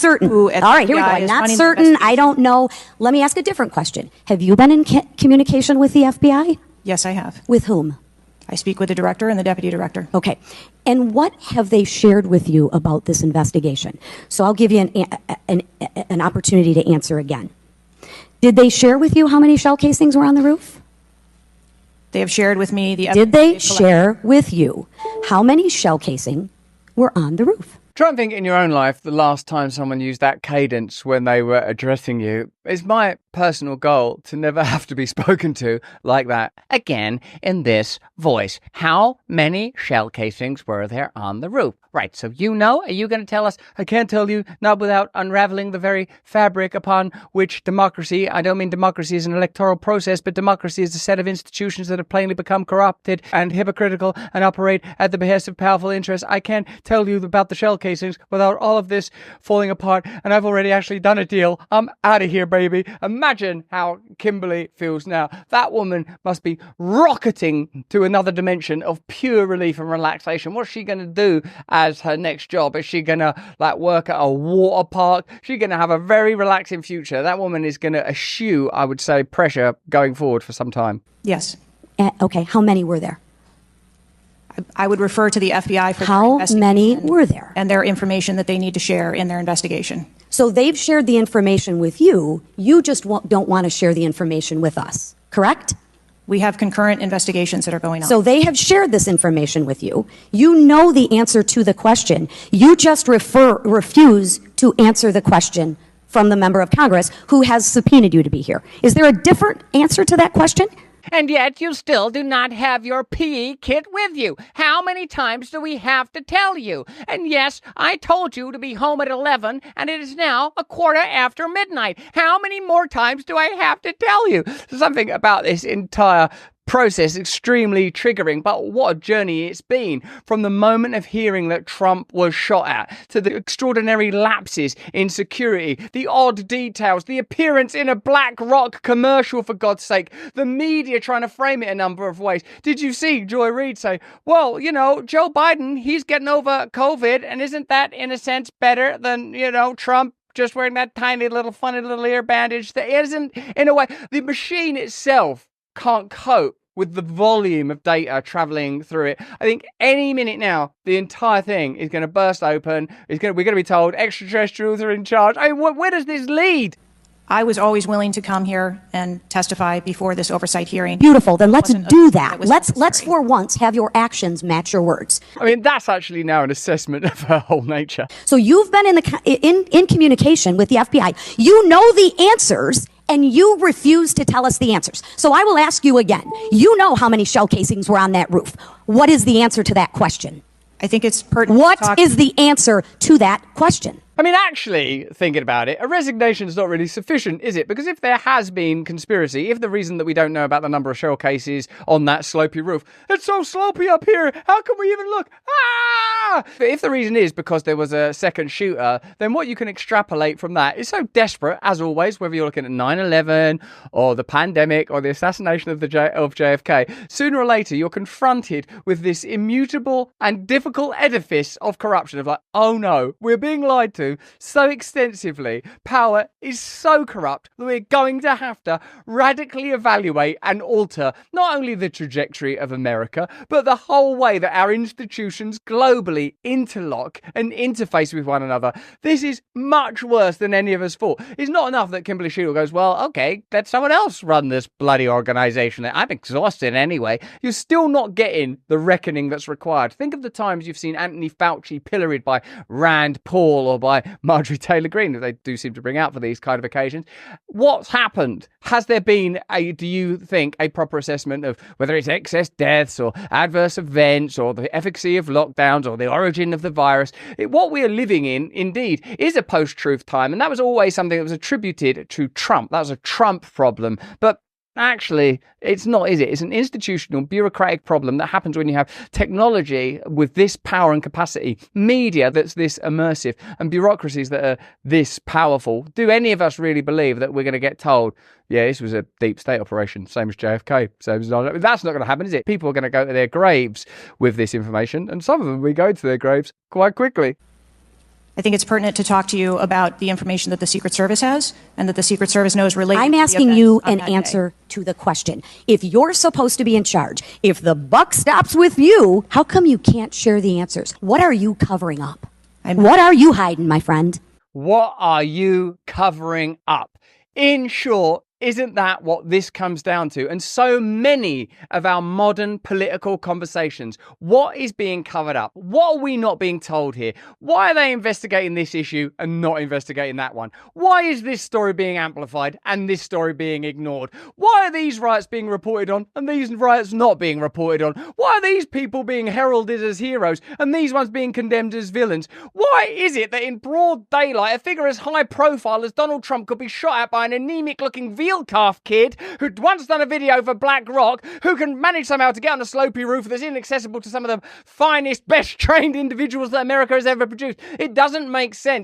certain. All right, here we go. I'm not certain. I don't know. Let me ask a different question. Have you been in communication with the FBI? Yes, I have. With whom? I speak with the director and the deputy director. Okay. And what have they shared with you about this investigation? So I'll give you an opportunity to answer again. Did they share with you how many shell casings were on the roof? They have shared with me the evidence. Did they share with you how many shell casings were on the roof? Try and think in your own life the last time someone used that cadence when they were addressing you. It's my personal goal to never have to be spoken to like that again in this voice. How many shell casings were there on the roof? Right, so you know, are you going to tell us? I can't tell you, not without unraveling the very fabric upon which democracy, I don't mean democracy as an electoral process, but democracy is a set of institutions that have plainly become corrupted and hypocritical and operate at the behest of powerful interests. I can't tell you about the shell casings without all of this falling apart, and I've already actually done a deal. I'm out of here, baby. Imagine how Kimberly feels now. That woman must be rocketing to another dimension of pure relief and relaxation. What's she going to do as her next job? Is she going to work at a water park? She's going to have a very relaxing future. That woman is going to eschew, I would say, pressure going forward for some time. Yes. Okay, how many were there? I would refer to the FBI for how many were there? And their information that they need to share in their investigation. So they've shared the information with you. You just don't want to share the information with us, correct? We have concurrent investigations that are going on. So they have shared this information with you. You know the answer to the question. You just refuse to answer the question from the member of Congress who has subpoenaed you to be here. Is there a different answer to that question? And yet you still do not have your PE kit with you. How many times do we have to tell you? And yes, I told you to be home at 11, and it is now 1:15 midnight. How many more times do I have to tell you? Something about this entire process extremely triggering, but what a journey it's been from the moment of hearing that Trump was shot at to the extraordinary lapses in security, the odd details, the appearance in a BlackRock commercial, for God's sake, the media trying to frame it a number of ways. Did you see Joy Reid say, well, you know, Joe Biden, he's getting over COVID, and isn't that in a sense better than, you know, Trump just wearing that tiny little funny little ear bandage that isn't, in a way, the machine itself can't cope with the volume of data traveling through it. I think any minute now, the entire thing is going to burst open. We're going to be told extraterrestrials are in charge. I mean, where does this lead? I was always willing to come here and testify before this oversight hearing. Beautiful. Then let's do that. Let's for once have your actions match your words. I mean, that's actually now an assessment of her whole nature. So you've been in communication with the FBI. You know the answers, and you refuse to tell us the answers. So I will ask you again. You know how many shell casings were on that roof. What is the answer to that question? I think it's pertinent. What is the answer to that question? I mean, actually, thinking about it, a resignation is not really sufficient, is it? Because if there has been conspiracy, if the reason that we don't know about the number of shell cases on that slopey roof, it's so slopey up here, how can we even look? If the reason is because there was a second shooter, then what you can extrapolate from that is so desperate, as always, whether you're looking at 9/11 or the pandemic or the assassination of JFK, sooner or later you're confronted with this immutable and difficult edifice of corruption of like, oh no, we're being lied to so extensively. Power is so corrupt that we're going to have to radically evaluate and alter not only the trajectory of America, but the whole way that our institutions globally interlock and interface with one another. This is much worse than any of us thought. It's not enough that Kimberly Cheatle goes, well, okay, let someone else run this bloody organization. I'm exhausted anyway. You're still not getting the reckoning that's required. Think of the times you've seen Anthony Fauci pilloried by Rand Paul or by Marjorie Taylor Greene, that they do seem to bring out for these kind of occasions. What's happened? Has there been, do you think, a proper assessment of whether it's excess deaths or adverse events or the efficacy of lockdowns or the origin of the virus? What we are living in, indeed, is a post-truth time, and that was always something that was attributed to Trump. That was a Trump problem. But actually, it's not, is it? It's an institutional, bureaucratic problem that happens when you have technology with this power and capacity, media that's this immersive, and bureaucracies that are this powerful. Do any of us really believe that we're going to get told, yeah, this was a deep state operation, same as JFK? That's not going to happen, is it? People are going to go to their graves with this information, and some of them will go to their graves quite quickly. I think it's pertinent to talk to you about the information that the Secret Service has and that the Secret Service knows related I'm to the asking events you on an that day. answer to the question. If you're supposed to be in charge, if the buck stops with you, how come you can't share the answers? What are you covering up? What are you hiding, my friend? What are you covering up? In short, isn't that what this comes down to? And so many of our modern political conversations, what is being covered up? What are we not being told here? Why are they investigating this issue and not investigating that one? Why is this story being amplified and this story being ignored? Why are these riots being reported on and these riots not being reported on? Why are these people being heralded as heroes and these ones being condemned as villains? Why is it that in broad daylight, a figure as high profile as Donald Trump could be shot at by an anemic-looking veal calf kid who'd once done a video for Black Rock, who can manage somehow to get on a slopey roof that's inaccessible to some of the finest, best trained individuals that America has ever produced? It doesn't make sense.